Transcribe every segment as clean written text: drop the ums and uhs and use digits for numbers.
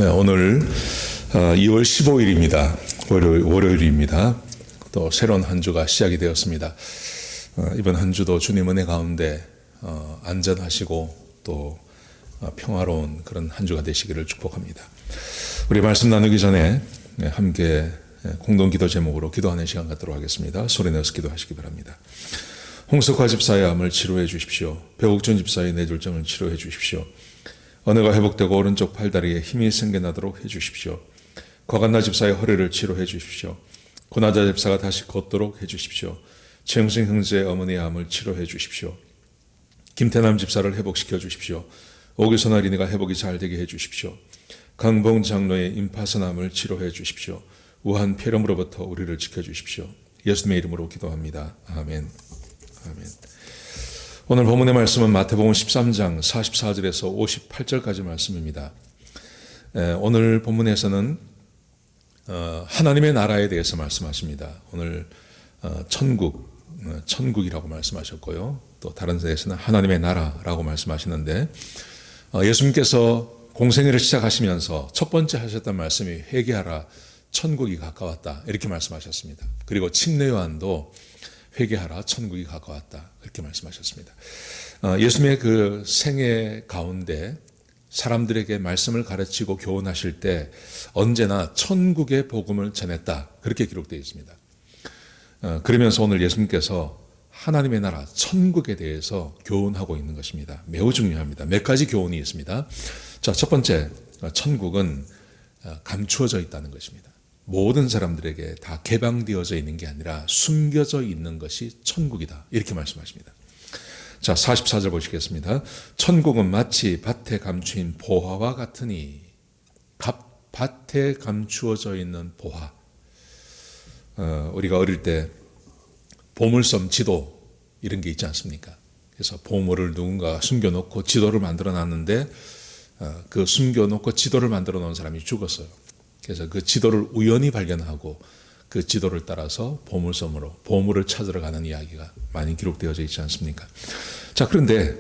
네, 오늘 2월 15일입니다. 월요일입니다. 또 새로운 한 주가 시작이 되었습니다. 이번 한 주도 주님 은혜 가운데 안전하시고 또 평화로운 그런 한 주가 되시기를 축복합니다. 우리 말씀 나누기 전에 함께 공동 기도 제목으로 기도하는 시간 갖도록 하겠습니다. 소리 내서 기도하시기 바랍니다. 홍석화 집사의 암을 치료해 주십시오. 배옥준 집사의 뇌졸중을 치료해 주십시오. 언어가 회복되고 오른쪽 팔다리에 힘이 생겨나도록 해주십시오. 거간나 집사의 허리를 치료해 주십시오. 고나자 집사가 다시 걷도록 해주십시오. 최영승 형제의 어머니의 암을 치료해 주십시오. 김태남 집사를 회복시켜 주십시오. 오기선 어린이가 회복이 잘 되게 해주십시오. 강봉 장로의 임파선암을 치료해 주십시오. 우한 폐렴으로부터 우리를 지켜주십시오. 예수님의 이름으로 기도합니다. 아멘. 아멘. 오늘 본문의 말씀은 마태복음 13장 44절에서 58절까지 말씀입니다. 오늘 본문에서는 하나님의 나라에 대해서 말씀하십니다. 오늘 천국이라고 말씀하셨고요. 또 다른 데에서는 하나님의 나라라고 말씀하시는데 예수님께서 공생애를 시작하시면서 첫 번째 하셨던 말씀이 회개하라, 천국이 가까웠다 이렇게 말씀하셨습니다. 그리고 침례 요한도 회개하라, 천국이 가까웠다 이렇게 말씀하셨습니다. 예수님의 그 생애 가운데 사람들에게 말씀을 가르치고 교훈하실 때 언제나 천국의 복음을 전했다 그렇게 기록되어 있습니다. 그러면서 오늘 예수님께서 하나님의 나라 천국에 대해서 교훈하고 있는 것입니다. 매우 중요합니다. 몇 가지 교훈이 있습니다. 자, 첫 번째, 천국은 감추어져 있다는 것입니다. 모든 사람들에게 다 개방되어져 있는 게 아니라 숨겨져 있는 것이 천국이다 이렇게 말씀하십니다. 자, 44절 보시겠습니다. 천국은 마치 밭에 감추인 보화와 같으니, 밭에 감추어져 있는 보화. 우리가 어릴 때 보물섬 지도 이런 게 있지 않습니까? 그래서 보물을 누군가 숨겨놓고 지도를 만들어 놨는데 그 숨겨놓고 지도를 만들어 놓은 사람이 죽었어요. 그래서 그 지도를 우연히 발견하고 그 지도를 따라서 보물섬으로 보물을 찾으러 가는 이야기가 많이 기록되어져 있지 않습니까? 자, 그런데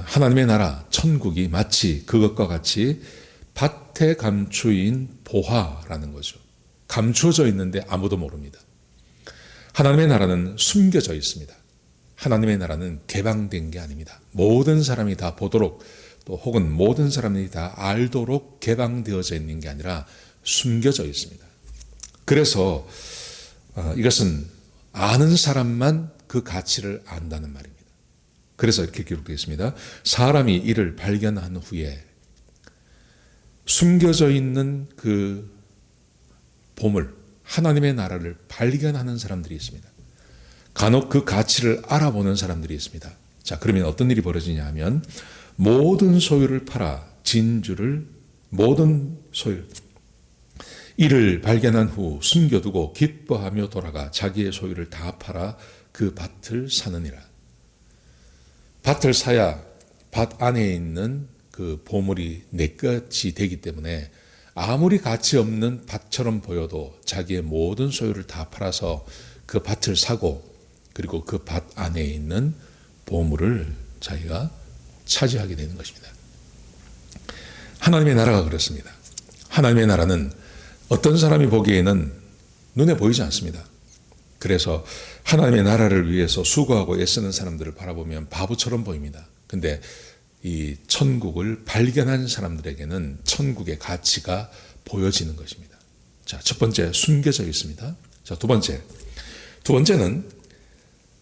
하나님의 나라 천국이 마치 그것과 같이 밭에 감추인 보화라는 거죠. 감추어져 있는데 아무도 모릅니다. 하나님의 나라는 숨겨져 있습니다. 하나님의 나라는 개방된 게 아닙니다. 모든 사람이 다 보도록 또 혹은 모든 사람들이 다 알도록 개방되어져 있는 게 아니라 숨겨져 있습니다. 그래서 이것은 아는 사람만 그 가치를 안다는 말입니다. 그래서 이렇게 기록되어 있습니다. 사람이 이를 발견한 후에 숨겨져 있는 그 보물, 하나님의 나라를 발견하는 사람들이 있습니다. 간혹 그 가치를 알아보는 사람들이 있습니다. 자, 그러면 어떤 일이 벌어지냐 하면 모든 소유를 팔아 진주를 모든 소유 이를 발견한 후 숨겨두고 기뻐하며 돌아가 자기의 소유를 다 팔아 그 밭을 사느니라. 밭을 사야 밭 안에 있는 그 보물이 내 것이 되기 때문에 아무리 가치 없는 밭처럼 보여도 자기의 모든 소유를 다 팔아서 그 밭을 사고 그리고 그 밭 안에 있는 보물을 자기가 차지하게 되는 것입니다. 하나님의 나라가 그렇습니다. 하나님의 나라는 어떤 사람이 보기에는 눈에 보이지 않습니다. 그래서 하나님의 나라를 위해서 수고하고 애쓰는 사람들을 바라보면 바보처럼 보입니다. 근데 이 천국을 발견한 사람들에게는 천국의 가치가 보여지는 것입니다. 자, 첫 번째 숨겨져 있습니다. 자, 두 번째는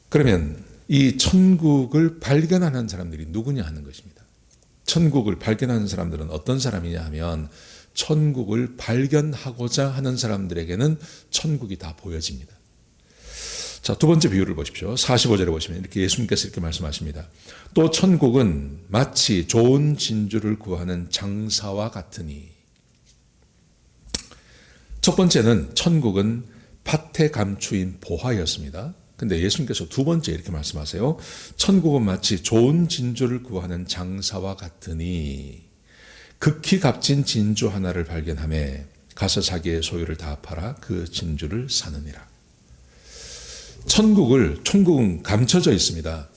그러면 이 천국을 발견하는 사람들이 누구냐 하는 것입니다. 천국을 발견하는 사람들은 어떤 사람이냐 하면 천국을 발견하고자 하는 사람들에게는 천국이 다 보여집니다. 자, 두 번째 비유를 보십시오. 45절에 보시면 이렇게 예수님께서 이렇게 말씀하십니다. 또 천국은 마치 좋은 진주를 구하는 장사와 같으니. 첫 번째는 천국은 밭에 감추인 보화였습니다. 근데 예수님께서 두 번째 이렇게 말씀하세요. 천국은 마치 좋은 진주를 구하는 장사와 같으니 극히 값진 진주 하나를 발견하매 가서 자기의 소유를 다 팔아 그 진주를 사느니라. 천국은 감춰져 있습니다.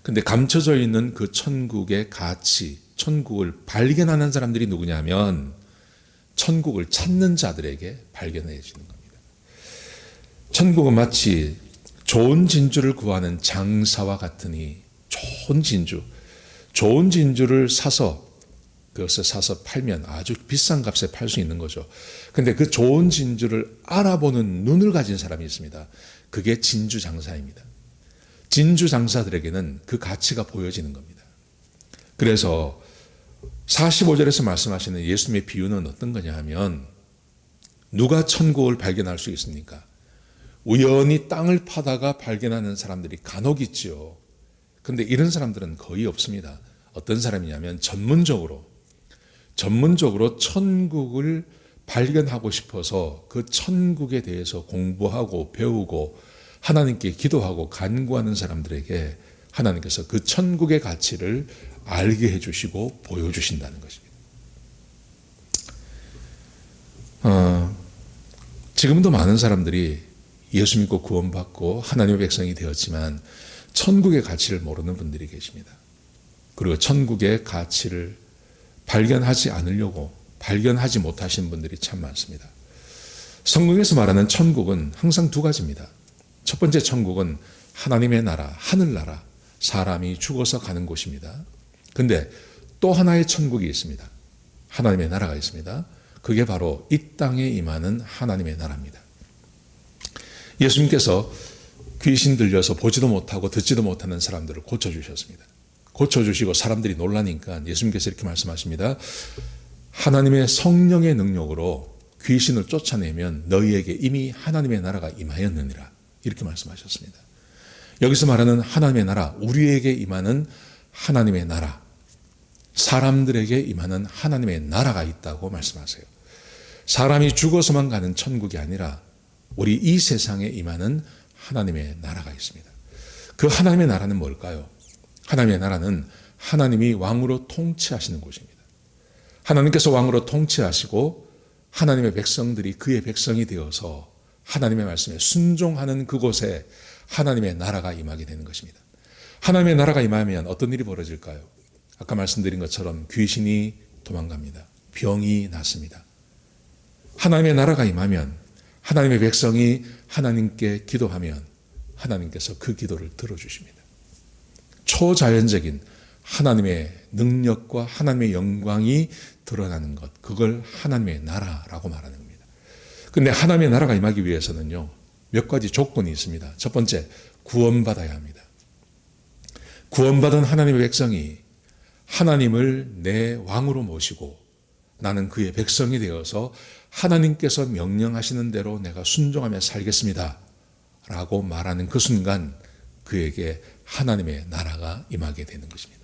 근데 감춰져 있는 그 천국의 가치, 천국을 발견하는 사람들이 누구냐면 천국을 찾는 자들에게 발견해지는 겁니다. 천국은 마치 좋은 진주를 구하는 장사와 같으니 좋은 진주를 사서 그것을 사서 팔면 아주 비싼 값에 팔 수 있는 거죠. 근데 그 좋은 진주를 알아보는 눈을 가진 사람이 있습니다. 그게 진주 장사입니다. 진주 장사들에게는 그 가치가 보여지는 겁니다. 그래서 45절에서 말씀하시는 예수님의 비유는 어떤 거냐 하면, 누가 천국을 발견할 수 있습니까? 우연히 땅을 파다가 발견하는 사람들이 간혹 있지요. 근데 이런 사람들은 거의 없습니다. 어떤 사람이냐면 전문적으로 천국을 발견하고 싶어서 그 천국에 대해서 공부하고 배우고 하나님께 기도하고 간구하는 사람들에게 하나님께서 그 천국의 가치를 알게 해주시고 보여주신다는 것입니다. 지금도 많은 사람들이 예수 믿고 구원받고 하나님의 백성이 되었지만 천국의 가치를 모르는 분들이 계십니다. 그리고 천국의 가치를 발견하지 않으려고 발견하지 못하신 분들이 참 많습니다. 성경에서 말하는 천국은 항상 두 가지입니다. 첫 번째 천국은 하나님의 나라, 하늘나라, 사람이 죽어서 가는 곳입니다. 근데 또 하나의 천국이 있습니다. 하나님의 나라가 있습니다. 그게 바로 이 땅에 임하는 하나님의 나라입니다. 예수님께서 귀신 들려서 보지도 못하고 듣지도 못하는 사람들을 고쳐주셨습니다. 고쳐주시고 사람들이 놀라니까 예수님께서 이렇게 말씀하십니다. 하나님의 성령의 능력으로 귀신을 쫓아내면 너희에게 이미 하나님의 나라가 임하였느니라. 이렇게 말씀하셨습니다. 여기서 말하는 하나님의 나라, 우리에게 임하는 하나님의 나라, 사람들에게 임하는 하나님의 나라가 있다고 말씀하세요. 사람이 죽어서만 가는 천국이 아니라 우리 이 세상에 임하는 하나님의 나라가 있습니다. 그 하나님의 나라는 뭘까요? 하나님의 나라는 하나님이 왕으로 통치하시는 곳입니다. 하나님께서 왕으로 통치하시고 하나님의 백성들이 그의 백성이 되어서 하나님의 말씀에 순종하는 그곳에 하나님의 나라가 임하게 되는 것입니다. 하나님의 나라가 임하면 어떤 일이 벌어질까요? 아까 말씀드린 것처럼 귀신이 도망갑니다. 병이 낫습니다. 하나님의 나라가 임하면 하나님의 백성이 하나님께 기도하면 하나님께서 그 기도를 들어주십니다. 초자연적인 하나님의 능력과 하나님의 영광이 드러나는 것, 그걸 하나님의 나라라고 말하는 겁니다. 그런데 하나님의 나라가 임하기 위해서는요, 몇 가지 조건이 있습니다. 첫 번째, 구원받아야 합니다. 구원받은 하나님의 백성이 하나님을 내 왕으로 모시고 나는 그의 백성이 되어서 하나님께서 명령하시는 대로 내가 순종하며 살겠습니다 라고 말하는 그 순간 그에게 하나님의 나라가 임하게 되는 것입니다.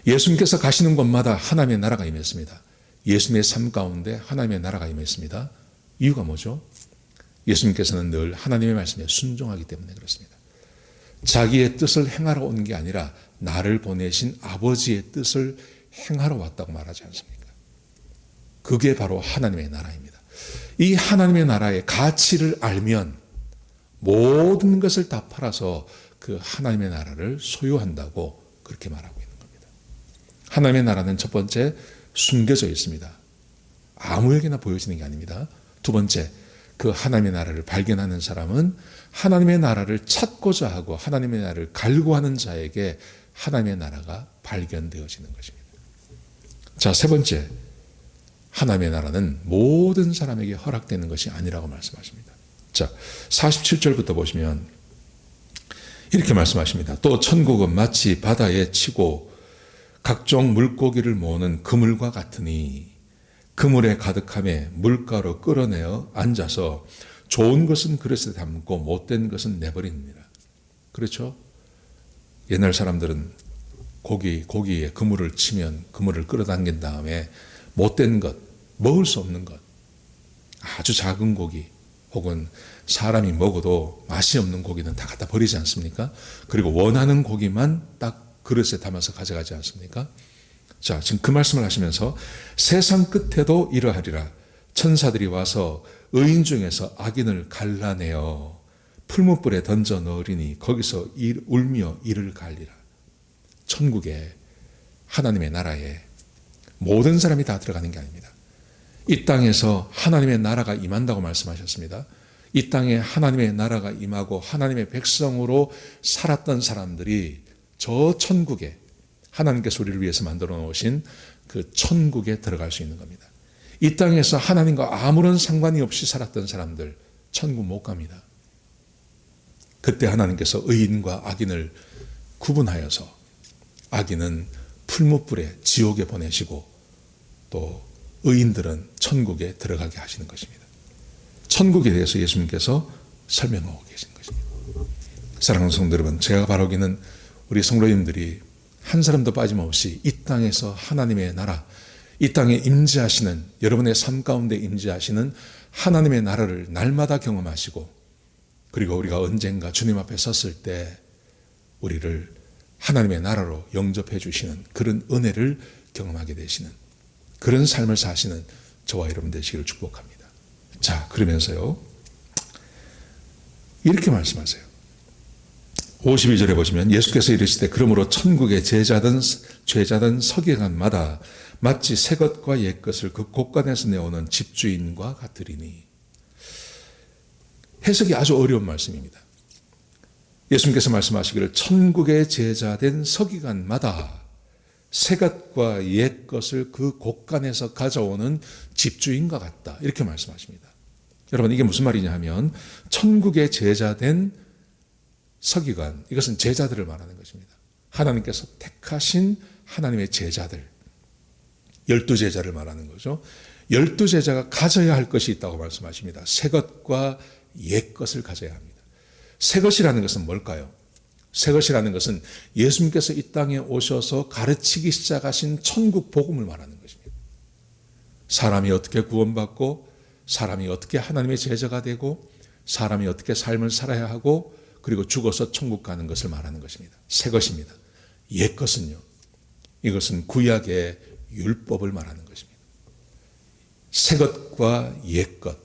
예수님께서 가시는 곳마다 하나님의 나라가 임했습니다. 예수님의 삶 가운데 하나님의 나라가 임했습니다. 이유가 뭐죠? 예수님께서는 늘 하나님의 말씀에 순종하기 때문에 그렇습니다. 자기의 뜻을 행하러 온 게 아니라 나를 보내신 아버지의 뜻을 행하러 왔다고 말하지 않습니까? 그게 바로 하나님의 나라입니다. 이 하나님의 나라의 가치를 알면 모든 것을 다 팔아서 그 하나님의 나라를 소유한다고 그렇게 말하고 있는 겁니다. 하나님의 나라는 첫 번째, 숨겨져 있습니다. 아무에게나 보여지는 게 아닙니다. 두 번째, 그 하나님의 나라를 발견하는 사람은 하나님의 나라를 찾고자 하고 하나님의 나라를 갈구하는 자에게 하나님의 나라가 발견되어지는 것입니다. 자, 세 번째, 하나님의 나라는 모든 사람에게 허락되는 것이 아니라고 말씀하십니다. 자, 47절부터 보시면 이렇게 말씀하십니다. 또 천국은 마치 바다에 치고 각종 물고기를 모으는 그물과 같으니 그물에 가득함에 물가로 끌어내어 앉아서 좋은 것은 그릇에 담고 못된 것은 내버립니다. 그렇죠? 옛날 사람들은 고기에 그물을 치면 그물을 끌어당긴 다음에 못된 것, 먹을 수 없는 것, 아주 작은 고기 혹은 사람이 먹어도 맛이 없는 고기는 다 갖다 버리지 않습니까? 그리고 원하는 고기만 딱 그릇에 담아서 가져가지 않습니까? 자, 지금 그 말씀을 하시면서 세상 끝에도 이러하리라. 천사들이 와서 의인 중에서 악인을 갈라내어 풀무불에 던져 넣으리니 거기서 울며 이를 갈리라. 천국에 하나님의 나라에 모든 사람이 다 들어가는 게 아닙니다. 이 땅에서 하나님의 나라가 임한다고 말씀하셨습니다. 이 땅에 하나님의 나라가 임하고 하나님의 백성으로 살았던 사람들이 저 천국에, 하나님께서 우리를 위해서 만들어 놓으신 그 천국에 들어갈 수 있는 겁니다. 이 땅에서 하나님과 아무런 상관이 없이 살았던 사람들 천국 못 갑니다. 그때 하나님께서 의인과 악인을 구분하여서 악인은 풀무불에 지옥에 보내시고 또 의인들은 천국에 들어가게 하시는 것입니다. 천국에 대해서 예수님께서 설명하고 계신 것입니다. 사랑하는 성도 여러분, 제가 바라기는 우리 성도님들이 한 사람도 빠짐없이 이 땅에서 하나님의 나라, 이 땅에 임재하시는, 여러분의 삶 가운데 임재하시는 하나님의 나라를 날마다 경험하시고, 그리고 우리가 언젠가 주님 앞에 섰을 때 우리를 하나님의 나라로 영접해 주시는 그런 은혜를 경험하게 되시는 그런 삶을 사시는 저와 여러분 되시기를 축복합니다. 자, 그러면서요, 이렇게 말씀하세요. 52절에 보시면 예수께서 이르시되 그러므로 천국의 죄자든 서기관마다 마치 새 것과 옛 것을 그 곳간에서 내오는 집주인과 같으리니. 해석이 아주 어려운 말씀입니다. 예수님께서 말씀하시기를 천국의 제자된 서기관마다 새 것과 옛 것을 그 곳간에서 가져오는 집주인과 같다, 이렇게 말씀하십니다. 여러분, 이게 무슨 말이냐 하면 천국의 제자된 서기관, 이것은 제자들을 말하는 것입니다. 하나님께서 택하신 하나님의 제자들, 12제자를 말하는 거죠. 12제자가 가져야 할 것이 있다고 말씀하십니다. 새 것과 옛 것을 가져야 합니다. 새 것이라는 것은 뭘까요? 새 것이라는 것은 예수님께서 이 땅에 오셔서 가르치기 시작하신 천국 복음을 말하는 것입니다. 사람이 어떻게 구원받고, 사람이 어떻게 하나님의 제자가 되고, 사람이 어떻게 삶을 살아야 하고, 그리고 죽어서 천국 가는 것을 말하는 것입니다. 새 것입니다. 옛 것은요, 이것은 구약의 율법을 말하는 것입니다. 새 것과 옛 것,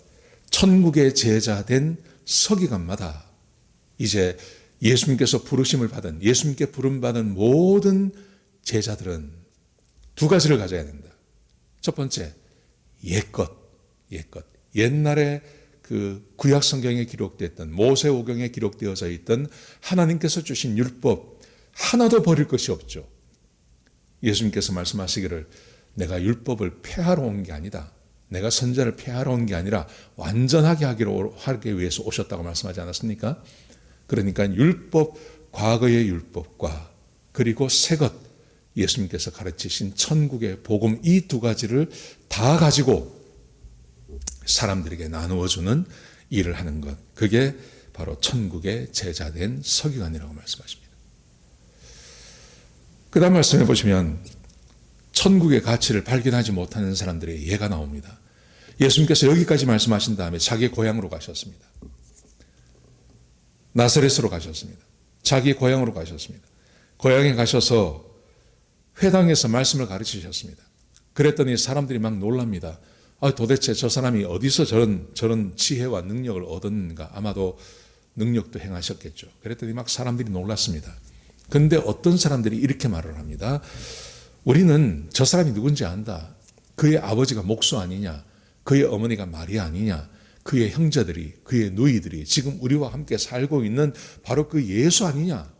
천국의 제자된 서기관마다 이제 예수님께서 부르심을 받은, 예수님께 부름받은 모든 제자들은 두 가지를 가져야 된다. 첫 번째, 옛 것. 옛날에 그 구약 성경에 기록됐던, 모세오경에 기록되어져 있던 하나님께서 주신 율법 하나도 버릴 것이 없죠. 예수님께서 말씀하시기를 내가 율법을 폐하러 온 게 아니다, 내가 선자를 폐하러 온 게 아니라 완전하게 하기 위해서 오셨다고 말씀하지 않았습니까? 그러니까 율법, 과거의 율법과 그리고 새것, 예수님께서 가르치신 천국의 복음, 이 두 가지를 다 가지고 사람들에게 나누어주는 일을 하는 것, 그게 바로 천국의 제자된 서기관이라고 말씀하십니다. 그 다음 말씀해 보시면 천국의 가치를 발견하지 못하는 사람들의 예가 나옵니다. 예수님께서 여기까지 말씀하신 다음에 자기 고향으로 가셨습니다. 나사렛으로 가셨습니다. 자기 고향으로 가셨습니다. 고향에 가셔서 회당에서 말씀을 가르치셨습니다. 그랬더니 사람들이 막 놀랍니다. 도대체 저 사람이 어디서 저런 지혜와 능력을 얻었는가? 아마도 능력도 행하셨겠죠. 그랬더니 막 사람들이 놀랐습니다. 근데 어떤 사람들이 이렇게 말을 합니다. 우리는 저 사람이 누군지 안다. 그의 아버지가 목수 아니냐? 그의 어머니가 마리아 아니냐? 그의 형제들이, 그의 누이들이 지금 우리와 함께 살고 있는 바로 그 예수 아니냐?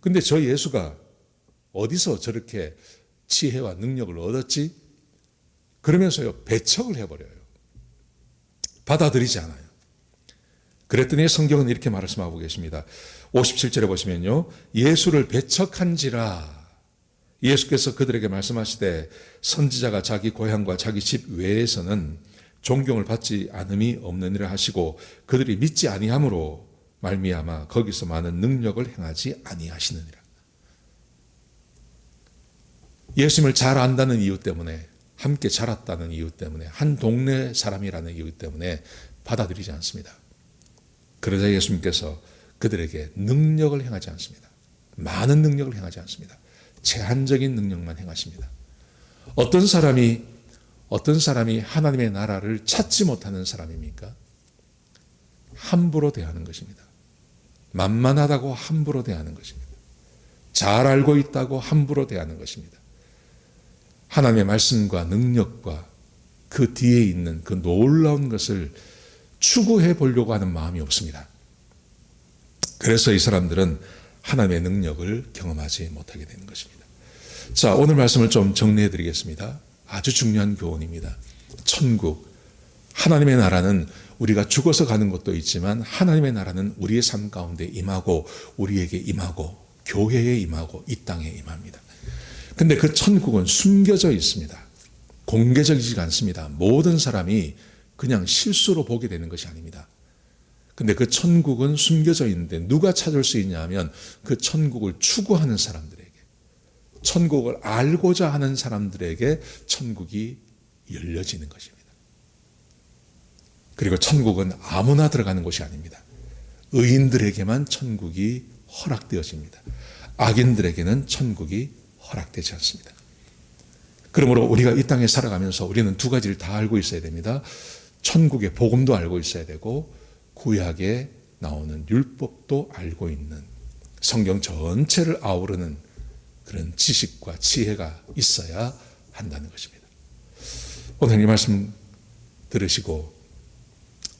근데 저 예수가 어디서 저렇게 지혜와 능력을 얻었지? 그러면서요, 배척을 해버려요. 받아들이지 않아요. 그랬더니 성경은 이렇게 말씀하고 계십니다. 57절에 보시면요, 예수를 배척한지라 예수께서 그들에게 말씀하시되 선지자가 자기 고향과 자기 집 외에서는 존경을 받지 않음이 없느니라 하시고 그들이 믿지 아니함으로 말미암아 거기서 많은 능력을 행하지 아니하시느니라. 예수님을 잘 안다는 이유 때문에, 함께 자랐다는 이유 때문에, 한 동네 사람이라는 이유 때문에 받아들이지 않습니다. 그러자 예수님께서 그들에게 능력을 행하지 않습니다. 많은 능력을 행하지 않습니다. 제한적인 능력만 행하십니다. 어떤 사람이 하나님의 나라를 찾지 못하는 사람입니까? 함부로 대하는 것입니다. 만만하다고 함부로 대하는 것입니다. 잘 알고 있다고 함부로 대하는 것입니다. 하나님의 말씀과 능력과 그 뒤에 있는 그 놀라운 것을 추구해 보려고 하는 마음이 없습니다. 그래서 이 사람들은 하나님의 능력을 경험하지 못하게 되는 것입니다. 자, 오늘 말씀을 좀 정리해 드리겠습니다. 아주 중요한 교훈입니다. 천국, 하나님의 나라는 우리가 죽어서 가는 것도 있지만 하나님의 나라는 우리의 삶 가운데 임하고 우리에게 임하고 교회에 임하고 이 땅에 임합니다. 근데 그 천국은 숨겨져 있습니다. 공개적이지 않습니다. 모든 사람이 그냥 실수로 보게 되는 것이 아닙니다. 근데 그 천국은 숨겨져 있는데 누가 찾을 수 있냐 하면 그 천국을 추구하는 사람들에게, 천국을 알고자 하는 사람들에게 천국이 열려지는 것입니다. 그리고 천국은 아무나 들어가는 곳이 아닙니다. 의인들에게만 천국이 허락되어집니다. 악인들에게는 천국이 허락되지 않습니다. 그러므로 우리가 이 땅에 살아가면서 우리는 두 가지를 다 알고 있어야 됩니다. 천국의 복음도 알고 있어야 되고 구약에 나오는 율법도 알고 있는 성경 전체를 아우르는 그런 지식과 지혜가 있어야 한다는 것입니다. 오늘 이 말씀 들으시고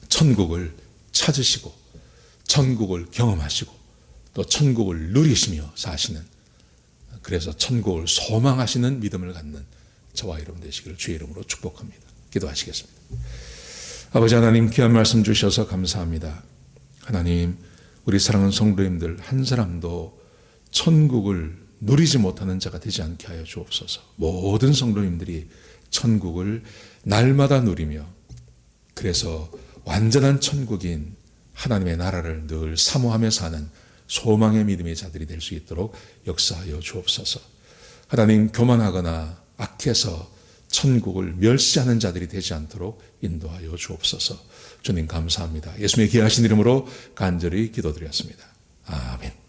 천국을 찾으시고 천국을 경험하시고 또 천국을 누리시며 사시는, 그래서 천국을 소망하시는 믿음을 갖는 저와 여러분 되시기를 주의 이름으로 축복합니다. 기도하시겠습니다. 아버지 하나님, 귀한 말씀 주셔서 감사합니다. 하나님, 우리 사랑하는 성도님들 한 사람도 천국을 누리지 못하는 자가 되지 않게 하여 주옵소서. 모든 성도님들이 천국을 날마다 누리며 그래서 완전한 천국인 하나님의 나라를 늘 사모하며 사는 소망의 믿음의 자들이 될 수 있도록 역사하여 주옵소서. 하나님, 교만하거나 악해서 천국을 멸시하는 자들이 되지 않도록 인도하여 주옵소서. 주님 감사합니다. 예수님의 귀하신 이름으로 간절히 기도드렸습니다. 아멘.